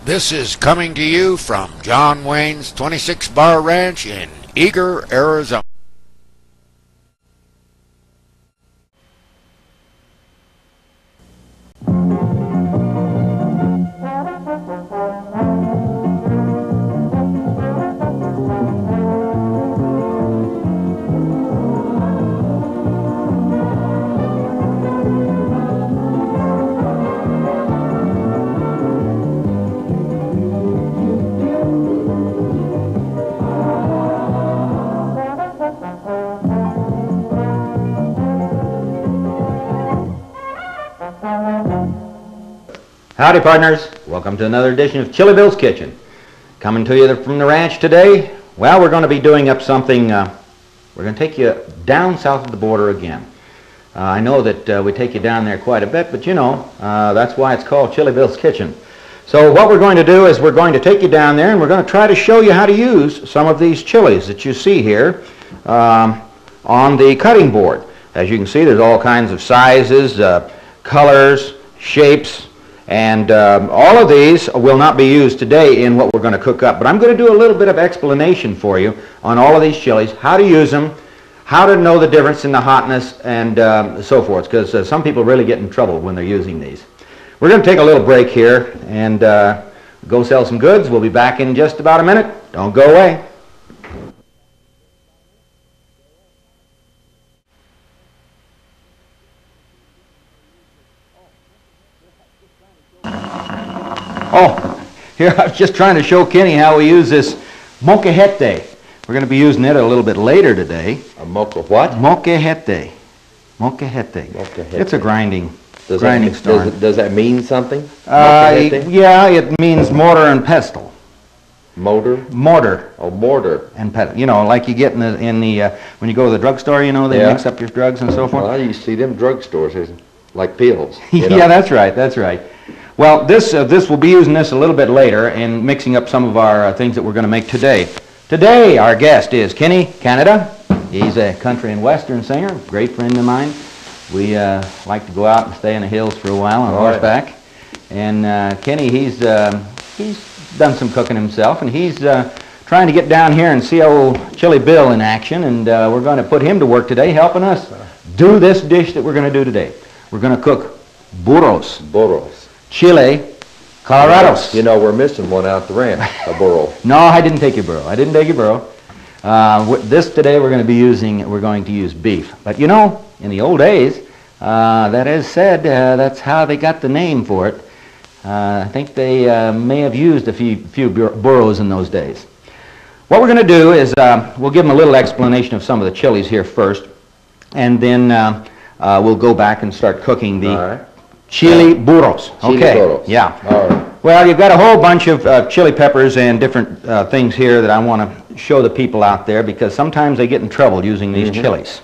This is coming to you from John Wayne's 26 Bar Ranch in Eager, Arizona. Howdy, partners. Welcome to another edition of Chilibill'S Kitchen. Coming to you from the ranch today. Well, we're going to be doing up something, we're going to take you down south of the border again. I know that we take you down there quite a bit, but you know, that's why it's called Chilibill'S Kitchen. So what we're going to do is we're going to take you down there and we're going to try to show you how to use some of these chilies that you see here on the cutting board. As you can see, there's all kinds of sizes, colors, shapes, and all of these will not be used today in what we're going to cook up, but I'm going to do a little bit of explanation for you on all of these chilies, how to use them, how to know the difference in the hotness, and so forth, because some people really get in trouble when they're using these. We're going to take a little break here and go sell some goods. We'll be back in just about a minute. Don't go away. Oh, here I was just trying to show Kenny how we use this molcajete. We're going to be using it a little bit later today. A mocha what? Molcajete. Molcajete. It's a grinding stone. Does that mean something? Yeah, it means mortar and pestle. Motor? Mortar. Oh, mortar. And pestle. You know, like you get in the when you go to the drugstore, you know, they mix up your drugs and so forth. Well, you see them drugstores, like pills. You know? Yeah, that's right, that's right. Well, this will be using this a little bit later and mixing up some of our things that we're going to make today. Today, our guest is Kenny KANNADA. He's a country and western singer, great friend of mine. We like to go out and stay in the hills for a while on horseback. And Kenny, he's done some cooking himself, and he's trying to get down here and see old Chili Bill in action, and we're going to put him to work today, helping us do this dish that we're going to do today. We're going to cook burros. Burros. Chile colorados. You know, we're missing one out the ranch, a burro. No, I didn't take your burro. I didn't take your burro. This today we're going to use beef. But you know, in the old days, that is said, that's how they got the name for it. I think they may have used a few burros in those days. What we're going to do is we'll give them a little explanation of some of the chilies here first, and then we'll go back and start cooking the chili burros. Okay. Burros. Yeah. All right. Well, you've got a whole bunch of chili peppers and different things here that I want to show the people out there, because sometimes they get in trouble using these chilies.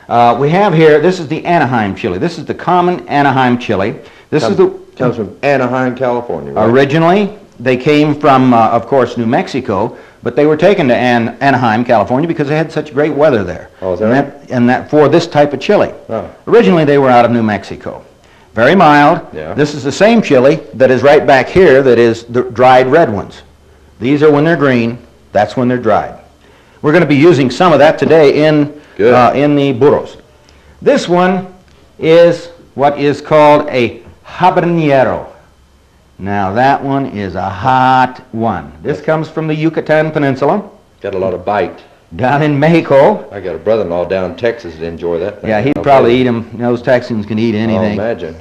We have here, this is the Anaheim chili. This is the common Anaheim chili. Comes from Anaheim, California, right? Originally, they came from, of course, New Mexico, but they were taken to Anaheim, California, because they had such great weather there. Oh, is that right? And that for this type of chili. Oh. Originally, they were out of New Mexico. Very mild. Yeah. This is the same chili that is right back here that is the dried red ones. These are when they're green. That's when they're dried. We're going to be using some of that today in the burros. This one is what is called a habanero. Now that one is a hot one. This comes from the Yucatan Peninsula. Got a lot of bite. Down in Mexico. I got a brother-in-law down in Texas that enjoy that thing. Yeah, he'd probably eat them. You know, those Texans can eat anything. Oh, imagine.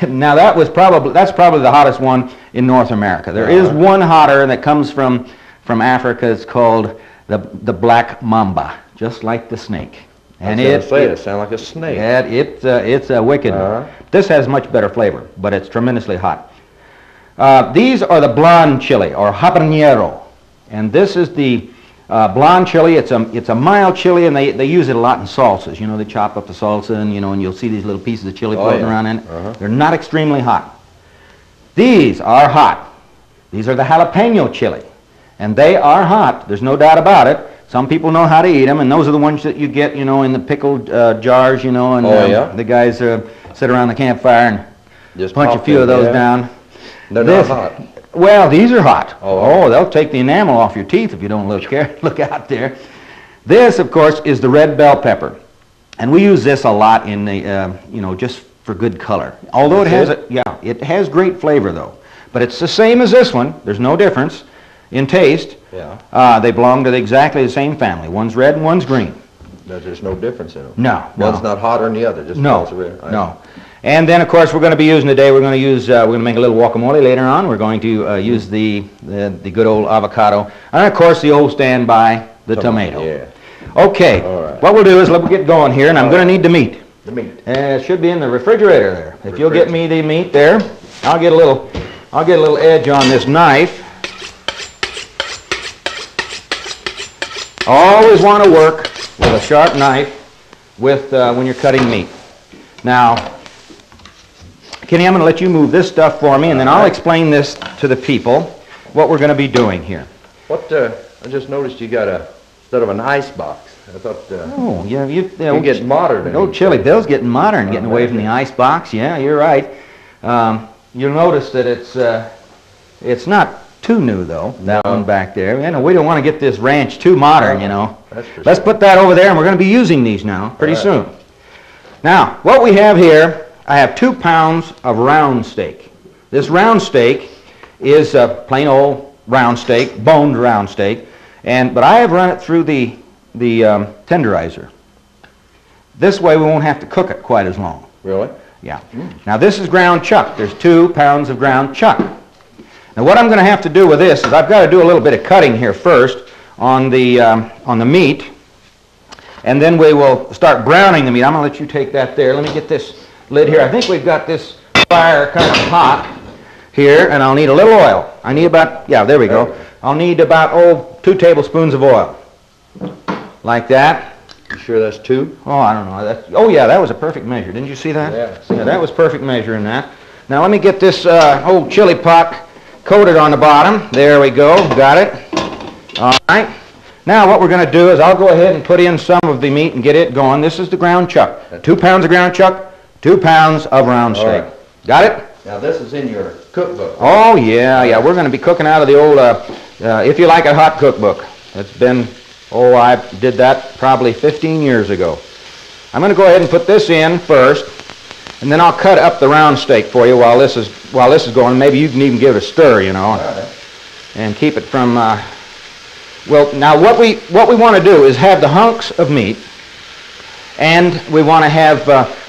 Now that's probably the hottest one in North America. There is one hotter that comes from Africa. It's called the black mamba, just like the snake. And it sounds like a snake. Yeah, it's a wicked. This has much better flavor, but it's tremendously hot. These are the blonde chili, or habanero, and this is the blonde chili. It's a mild chili, and they use it a lot in salsas. You know, they chop up the salsa, and and you'll see these little pieces of chili floating around in it. They're not extremely hot. These are hot. These are the jalapeno chili, and they are hot. There's no doubt about it. Some people know how to eat them, and those are the ones that you get, in the pickled jars, and the guys sit around the campfire and just punch a few of those down. They're not hot. Well, these are hot. Oh. They'll take the enamel off your teeth if you don't look out there. This, of course, is the red bell pepper, and we use this a lot in the just for good color. Although it has great flavor though. But it's the same as this one. There's no difference in taste. Yeah. They belong to exactly the same family. One's red and one's green. There's no difference in them. No. One's not hotter than the other. Just because of red. No. And then, of course, we're going to be using today. We're going to make a little guacamole later on. We're going to use the good old avocado, and of course the old standby, the tomato. Yeah. Okay. All right. What we'll do is we'll get going here, and I'm going to need the meat. The meat. It should be in the refrigerator there. If you'll get me the meat there, I'll get a little edge on this knife. Always want to work with a sharp knife when you're cutting meat. Now, Kenny, I'm going to let you move this stuff for me, and then I'll explain this to the people, what we're going to be doing here. I just noticed you got instead of an ice box. I thought. Oh, yeah, you're getting modern. Old Chilibill'S getting modern, getting away from the ice box. Yeah, you're right. You'll notice that it's not too new though. That one back there. We don't want to get this ranch too modern, That's for Let's put that over there, and we're going to be using these now pretty soon. Now, what we have here, I have 2 pounds of round steak. This round steak is a plain old round steak, boned round steak, but I have run it through the tenderizer. This way we won't have to cook it quite as long. Really? Yeah. Now this is ground chuck. There's 2 pounds of ground chuck. Now what I'm going to have to do with this is I've got to do a little bit of cutting here first on the meat, and then we will start browning the meat. I'm going to let you take that there. Let me get this lid here. I think we've got this fire kind of hot here, and I'll need a little oil. I need about, there we go. I'll need about 2 tablespoons of oil. Like that. You sure that's 2? Oh, I don't know. Yeah, that was a perfect measure. Didn't you see that? Yeah. That was perfect measure in that. Now let me get this old chili pot coated on the bottom. There we go. Got it. All right. Now what we're going to do is I'll go ahead and put in some of the meat and get it going. This is the ground chuck. 2 pounds of ground chuck, 2 pounds of round steak. Right. Got it? Now this is in your cookbook. Oh, yeah. We're going to be cooking out of the old If You Like It Hot cookbook. It's been, I did that probably 15 years ago. I'm going to go ahead and put this in first, and then I'll cut up the round steak for you while this is going. Maybe you can even give it a stir, and keep it from. Now what we want to do is have the hunks of meat, and we want to have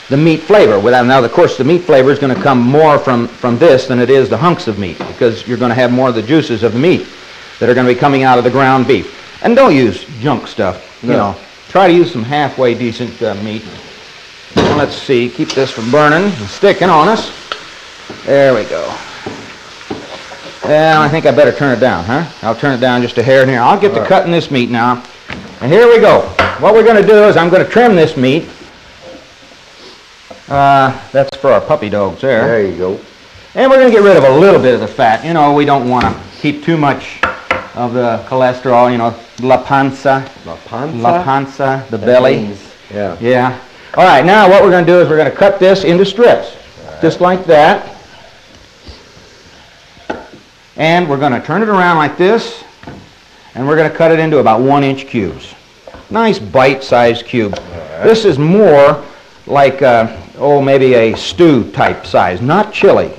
the meat flavor. Now, of course, the meat flavor is going to come more from this than it is the hunks of meat, because you're going to have more of the juices of the meat that are going to be coming out of the ground beef. And don't use junk stuff. No. Try to use some halfway decent meat. Well, let's see. Keep this from burning and sticking on us. There we go. And I think I better turn it down, huh? I'll turn it down just a hair in here. I'll get to cutting this meat now. And here we go. What we're going to do is I'm going to trim this meat. That's for our puppy dogs there. There you go. And we're going to get rid of a little bit of the fat. We don't want to keep too much of the cholesterol, la panza. La panza? La panza, the belly. Yeah. Yeah. All right, now what we're going to do is we're going to cut this into strips, just like that. And we're going to turn it around like this, and we're going to cut it into about 1-inch cubes. Nice bite-sized cube. Right. This is more like, maybe a stew type size, not chili.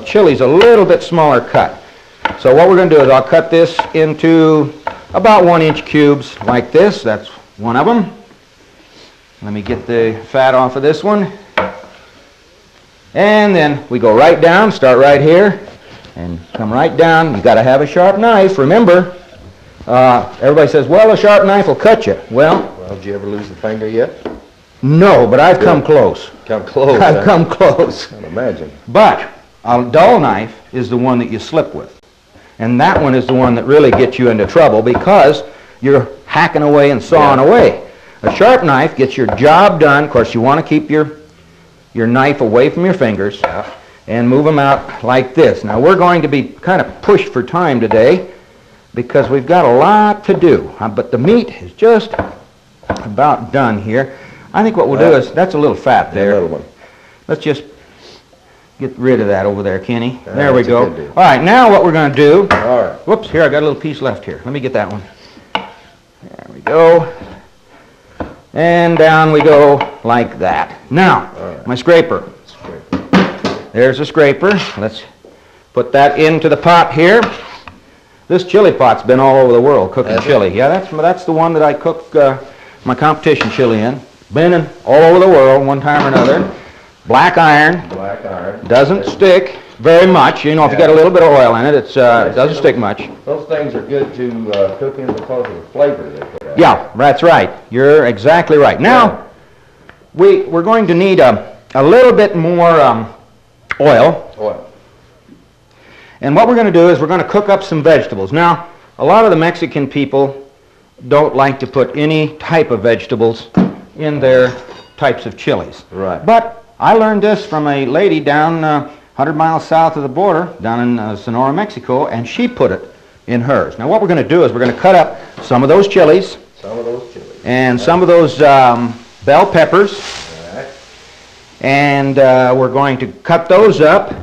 Chili's a little bit smaller cut. So what we're going to do is I'll cut this into about 1-inch cubes like this. That's one of them. Let me get the fat off of this one. And then we go right down, start right here, and come right down. You've got to have a sharp knife. Remember, everybody says, well, a sharp knife will cut you. Well, Did you ever lose the finger yet? No, but I've come close. Come close. I've come close. I can imagine. But a dull knife is the one that you slip with. And that one is the one that really gets you into trouble because you're hacking away and sawing away. A sharp knife gets your job done. Of course, you want to keep your knife away from your fingers and move them out like this. Now, we're going to be kind of pushed for time today because we've got a lot to do. But the meat is just about done here. I think what we'll do is, that's a little fat there. A little one. Let's just Get rid of that over there, Kenny. There we that's a go. good deal. All right, now what we're going to do... All right. Whoops, here, I got a little piece left here. Let me get that one. There we go. And down we go like that. Now, my scraper. There's a scraper. Let's put that into the pot here. This chili pot's been all over the world cooking chili. Yeah, that's the one that I cook my competition chili in. Been in all over the world one time or another. Black iron. Black iron. Doesn't stick very much. You know, if you got a little bit of oil in it, it doesn't stick much. Those things are good to cook in because of the flavor they put out. Yeah, that's right. You're exactly right. Now, we're going to need a little bit more oil. Oil. And what we're going to do is we're going to cook up some vegetables. Now, a lot of the Mexican people don't like to put any type of vegetables in their types of chilies. Right. But I learned this from a lady down 100 miles south of the border, down in Sonora, Mexico, and she put it in hers. Now what we're going to do is we're going to cut up some of those chilies. Some of those chilies. And some of those bell peppers. All right. And we're going to cut those up.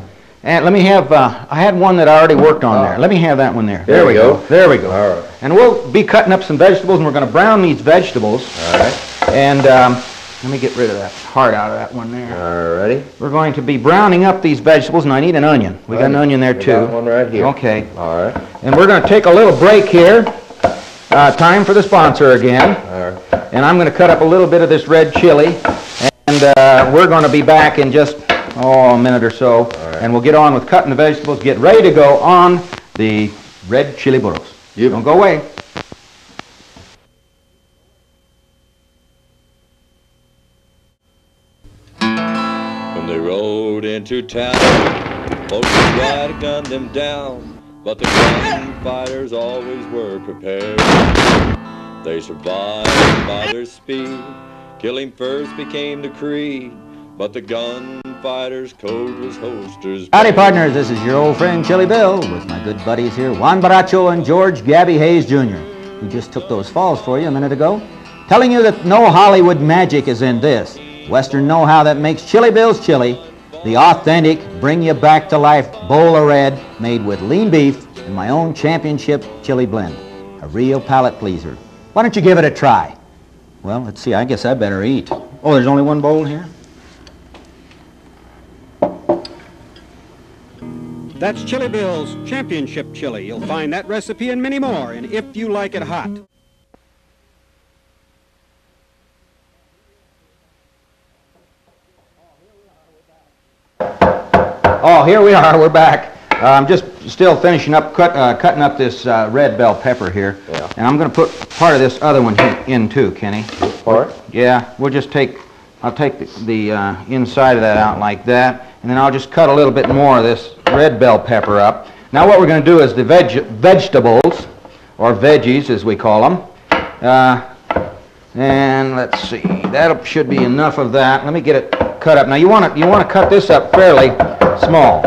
And let me have, I had one that I already worked on there. Let me have that one there. There we go. There we go. All right. And we'll be cutting up some vegetables, and we're going to brown these vegetables. All right. And let me get rid of that heart out of that one there. All righty. We're going to be browning up these vegetables, and I need an onion. We got an onion there too. Got one right here. Okay. All right. And we're going to take a little break here. Time for the sponsor again. All right. And I'm going to cut up a little bit of this red chili, and we're going to be back in just a minute or so. All right. And we'll get on with cutting the vegetables, get ready to go on the red chili burros. Don't go away. When they rode into town, folks tried to gun them down, but the gunfighters always were prepared. They survived by their speed, killing first became the creed, but the gunfighters' code was holsters. Howdy, partners. This is your old friend Chili Bill with my good buddies here, Juan Baracho and George Gabby Hayes Jr., who just took those falls for you a minute ago, telling you that no Hollywood magic is in this. Western know-how that makes Chilibill'S chili, the authentic, bring-you-back-to-life bowl of red made with lean beef and my own championship chili blend. A real palate pleaser. Why don't you give it a try? Well, let's see. I guess I better eat. Oh, there's only one bowl here? That's Chilibill'S Championship Chili. You'll find that recipe and many more in If You Like It Hot. Oh, here we are. We're back. I'm just still finishing up, cutting up this red bell pepper here. Yeah. And I'm going to put part of this other one in too, Kenny. Part? Yeah, we'll just I'll take the inside of that out like that, and then I'll just cut a little bit more of this red bell pepper up. Now what we're going to do is the vegetables, or veggies as we call them. And let's see, that should be enough of that. Let me get it cut up. Now you want to cut this up fairly small.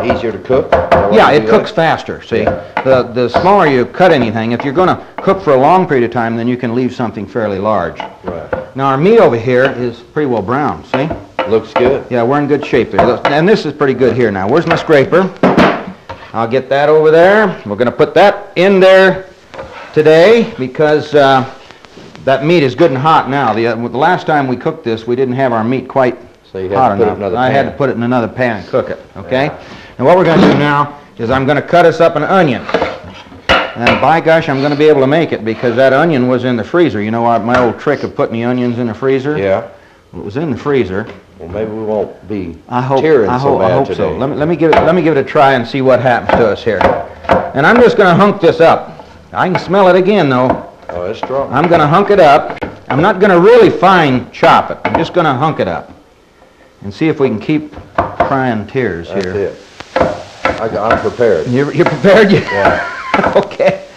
Easier to cook? Yeah, it cooks faster, see. The smaller you cut anything, if you're going to cook for a long period of time, then you can leave something fairly large. Right. Now our meat over here is pretty well browned, see? Looks good. Yeah, we're in good shape there. And this is pretty good here now. Where's my scraper? I'll get that over there. We're going to put that in there today because that meat is good and hot now. The last time we cooked this, we didn't have our meat quite So you had hot to put it in enough. another I pan. had to put it in another pan and cook it, okay? And what we're going to do now is I'm going to cut us up an onion. And by gosh, I'm going to be able to make it because that onion was in the freezer. You know what, my old trick of putting the onions in the freezer? Yeah. Well, it was in the freezer. Well, maybe we won't be I tearing so bad hope today. so. Let me give it a try and see what happens to us here. And I'm just going to hunk this up. I can smell it again though. Oh, it's strong. I'm going to hunk it up. I'm not going to really fine chop it. I'm just going to hunk it up and see if we can keep crying tears That's here. it. I'm prepared. You're prepared? Yeah. Okay.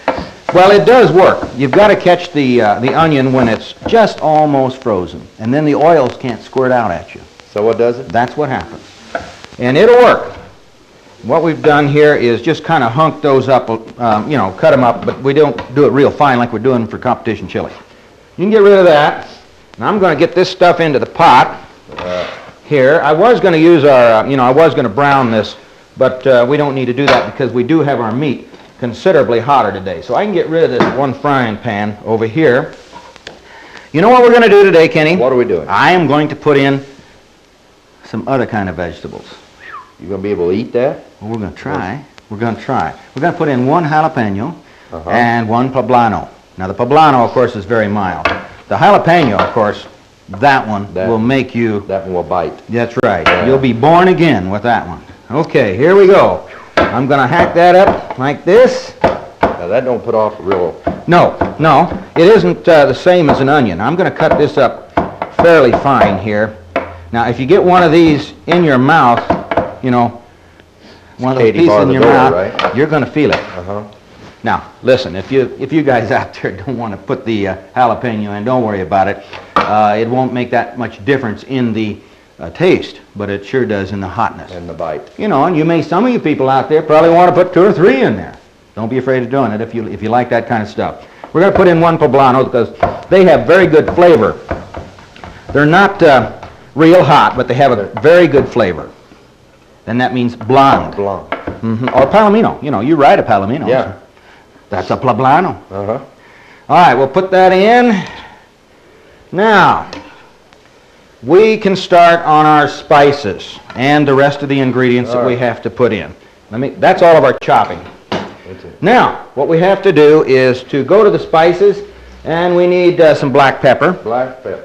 Well, it does work. You've got to catch the onion when it's just almost frozen, and then the oils can't squirt out at you. So what does it? That's what happens. And it'll work. What we've done here is just kind of hunk those up, cut them up, but we don't do it real fine like we're doing for competition chili. You can get rid of that. And I'm going to get this stuff into the pot here. I was going to use our, I was going to brown this, but we don't need to do that because we do have our meat considerably hotter today. So I can get rid of this one frying pan over here. You know what we're going to do today, Kenny? What are we doing? I am going to put in some other kind of vegetables. You going to be able to eat that? Well, we're going to try. We're going to try. We're going to put in one jalapeno and one poblano. Now, the poblano, of course, is very mild. The jalapeno, of course, that one will make you... That one will bite. That's right. Yeah. You'll be born again with that one. Okay, here we go. I'm going to hack that up like this. Now, that don't put off real... No, it isn't the same as an onion. I'm going to cut this up fairly fine here. Now, if you get one of these in your mouth, one of those pieces in your mouth, right? You're going to feel it. Now, listen, if you guys out there don't want to put the jalapeno in, don't worry about it. It won't make that much difference in the taste, but it sure does in the hotness. And the bite. And some of you people out there probably want to put 2 or 3 in there. Don't be afraid of doing it if you like that kind of stuff. We're going to put in one poblano because they have very good flavor. They're not real hot, but they have a very good flavor. Then that means blonde. Blonde. Or palomino. You ride a palomino. Yeah. So that's a poblano. Uh-huh. All right, we'll put that in. Now, we can start on our spices and the rest of the ingredients that we have to put in. That's all of our chopping. Now, what we have to do is to go to the spices, and we need some black pepper. Black pepper.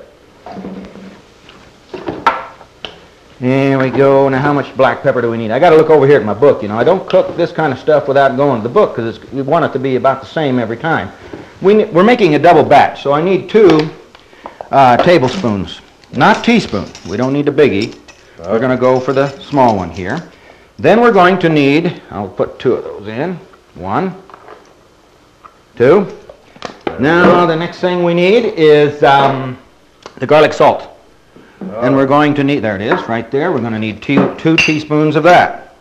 There we go. Now, how much black pepper do we need? I got to look over here at my book. I don't cook this kind of stuff without going to the book because we want it to be about the same every time. We're making a double batch, so I need 2 tablespoons, not teaspoons. We don't need a biggie. We're going to go for the small one here. Then we're going to need, I'll put 2 of those in. 1, 2. Now the next thing we need is the garlic salt. And we're going to need, there it is, right there. We're going to need 2 teaspoons of that.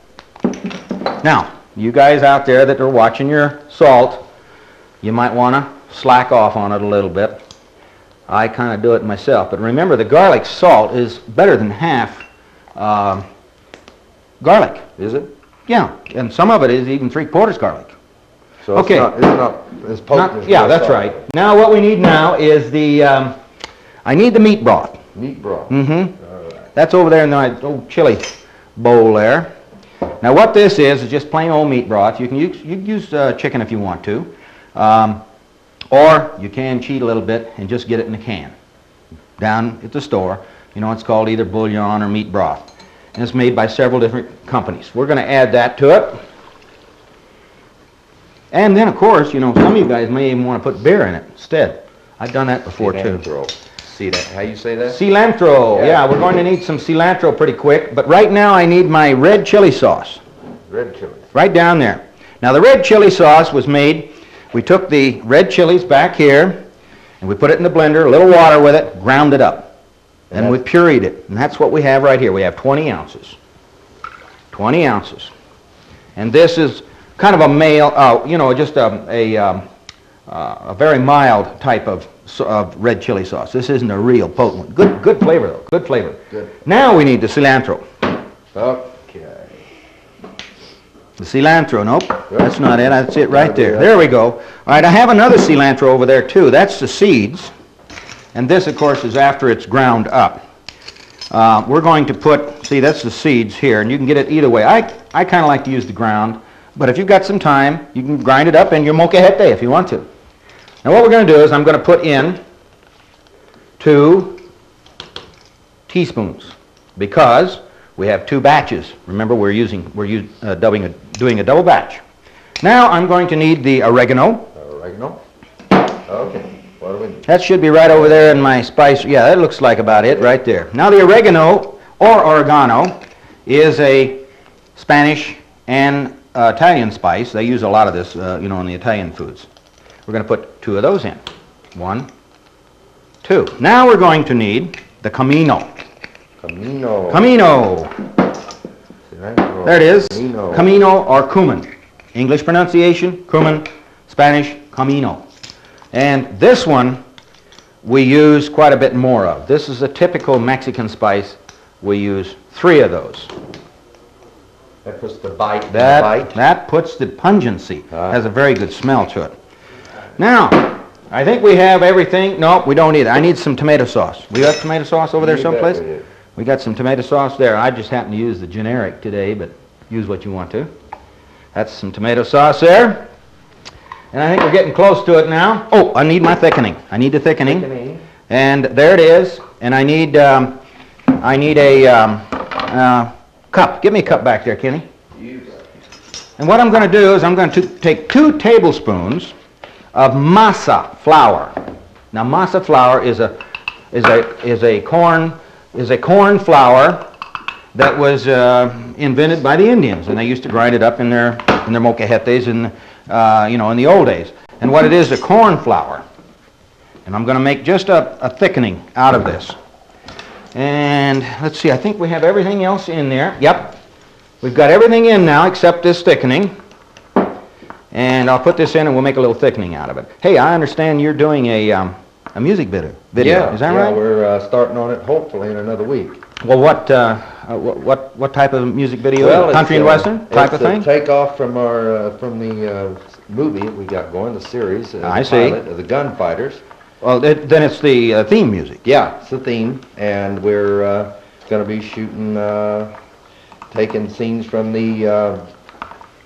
Now, you guys out there that are watching your salt, you might want to slack off on it a little bit. I kind of do it myself. But remember, the garlic salt is better than half garlic. Is it? Yeah, and some of it is even 3/4 garlic. So it's not as potent as yeah, that's right. Now what we need now is I need the meat broth. Meat broth. All right. That's over there in the old chili bowl there. Now what this is just plain old meat broth. You can use chicken if you want to. Or you can cheat a little bit and just get it in a can. Down at the store, it's called either bouillon or meat broth. And it's made by several different companies. We're going to add that to it. And then, of course, some of you guys may even want to put beer in it instead. I've done that before, too. See that? How you say that? Cilantro. Yeah, we're going to need some cilantro pretty quick. But right now, I need my red chili sauce. Red chili. Right down there. Now, the red chili sauce was made, we took the red chilies back here, and we put it in the blender, a little water with it, ground it up. And we pureed it, and that's what we have right here. We have 20 ounces. 20 ounces. And this is kind of a just a very mild type of red chili sauce. This isn't a real potent one. Good flavor, though. Good flavor. Good. Now we need the cilantro. Okay. The cilantro, nope. Good. That's not it. That's it right there. There we go. All right, I have another cilantro over there, too. That's the seeds. And this, of course, is after it's ground up. We're going to put, see, that's the seeds here, and you can get it either way. I kind of like to use the ground, but if you've got some time, you can grind it up in your molcajete if you want to. Now what we're going to do is I'm going to put in 2 teaspoons because we have 2 batches. Remember, we're doing a double batch. Now I'm going to need the oregano. Oregano? Okay. What do we need? That should be right over there in my spice. Yeah, that looks like about it right there. Now the oregano, or oregano, is a Spanish and Italian spice. They use a lot of this, in the Italian foods. We're going to put 2 of those in. 1, 2. Now we're going to need the comino. Comino. There it is. Comino or cumin. English pronunciation, cumin. Spanish, comino. And this one we use quite a bit more of. This is a typical Mexican spice. we use 3 of those. That puts the bite in the That, bite. that puts the pungency. Has a very good smell to it. Now, I think we have everything. No, we don't need it. I need some tomato sauce. We have tomato sauce over there You bet someplace? we do. We got some tomato sauce there. I just happen to use the generic today, but use what you want to. That's some tomato sauce there. And I think we're getting close to it now. Oh, I need my thickening. I need the thickening. And there it is. And I need a cup. Give me a cup back there, Kenny. And what I'm going to do is I'm going to take 2 tablespoons of masa flour. Now, masa flour is a corn flour that was invented by the Indians, and they used to grind it up in their molcajetes in the old days. And what it is, a corn flour. And I'm going to make just a thickening out of this. And let's see, I think we have everything else in there. Yep, we've got everything in now except this thickening. And I'll put this in and we'll make a little thickening out of it. Hey, I understand you're doing a music video. Yeah, is that right? Yeah, we're starting on it hopefully in another week. Well, what type of music video? Well, Country and Western type of thing? It's a takeoff from our from the movie we got going, the series. I the see. Pilot of the Gunfighters. Well, then it's the theme music. Yeah, it's the theme, and we're going to be shooting, taking scenes from the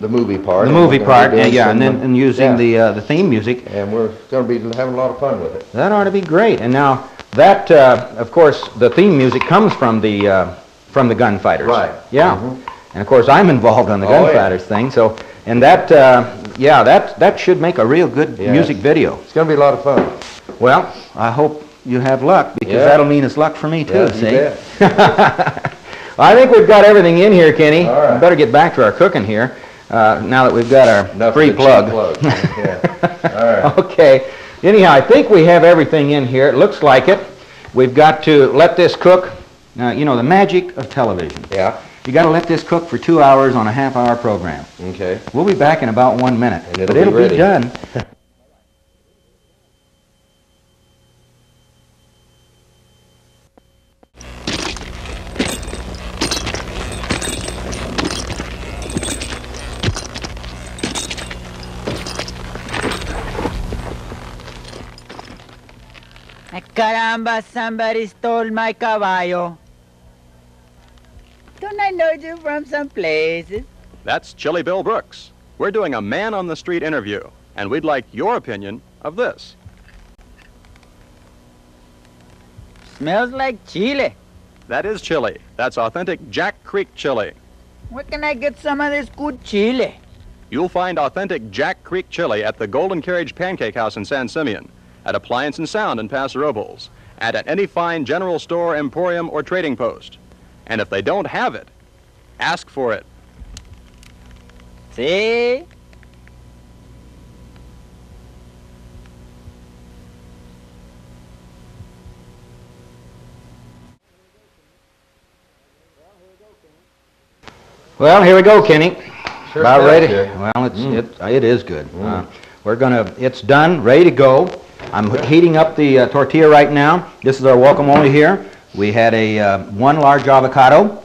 movie part. The movie part, yeah, and then using the theme music. And we're going to be having a lot of fun with it. That ought to be great. And now that, of course, the theme music comes from the Gunfighters. Right. Yeah. Mm-hmm. And of course, I'm involved on the Gunfighters thing. So, and that, that should make a real good music video. It's going to be a lot of fun. Well, I hope you have luck, because that'll mean it's luck for me too. Yeah, See. you bet. I think we've got everything in here, Kenny. All right. We better get back to our cooking here. Now that we've got our Enough free of the plug. cheap plug. Yeah. All right. Okay. Anyhow, I think we have everything in here. It looks like it. We've got to let this cook. You know, the magic of television. Yeah. You got to let this cook for 2 hours on a half-hour program. Okay. We'll be back in about 1 minute. And but it'll be ready. done. Caramba, somebody stole my caballo. Don't I know you from some places? That's Chilibill'S Brooks. We're doing a man-on-the-street interview, and we'd like your opinion of this. Smells like chili. That is chili. That's authentic Jack Creek chili. Where can I get some of this good chili? You'll find authentic Jack Creek chili at the Golden Carriage Pancake House in San Simeon, at Appliance and Sound in Paso Robles, and at any fine general store, emporium, or trading post. And if they don't have it, ask for it. See? Well, here we go, Kenny. Sure About smells ready. good. Well, it is good. It's done, ready to go. I'm heating up the tortilla right now. This is our guacamole here. We had a 1 large avocado.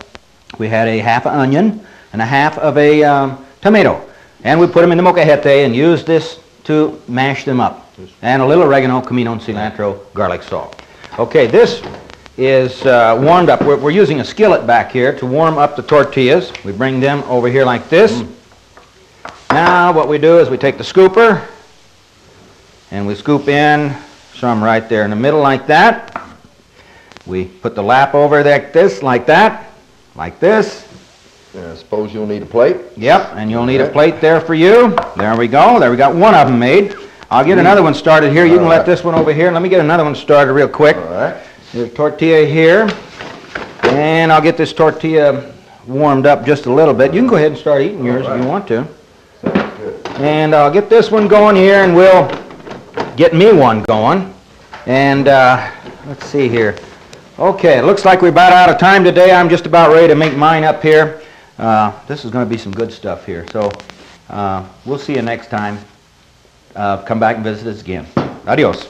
We had a half an onion and a half of a tomato. And we put them in the molcajete and used this to mash them up. And a little oregano, comino, and cilantro, garlic salt. Okay, this is warmed up. We're using a skillet back here to warm up the tortillas. We bring them over here like this. Now what we do is we take the scooper and we scoop in some right there in the middle like that. We put the lap over like this, like that, like this. I suppose you'll need a plate. Yep, and you'll need a plate there for you. There we go. There we got one of them made. I'll get another one started here. You can let this one over here. Let me get another one started real quick. All right. There's tortilla here. And I'll get this tortilla warmed up just a little bit. You can go ahead and start eating yours if you want to. Sounds good. And I'll get this one going here, and we'll get me one going. And let's see here. Okay, it looks like we're about out of time today. I'm just about ready to make mine up here. This is going to be some good stuff here. So we'll see you next time. Come back and visit us again. Adios.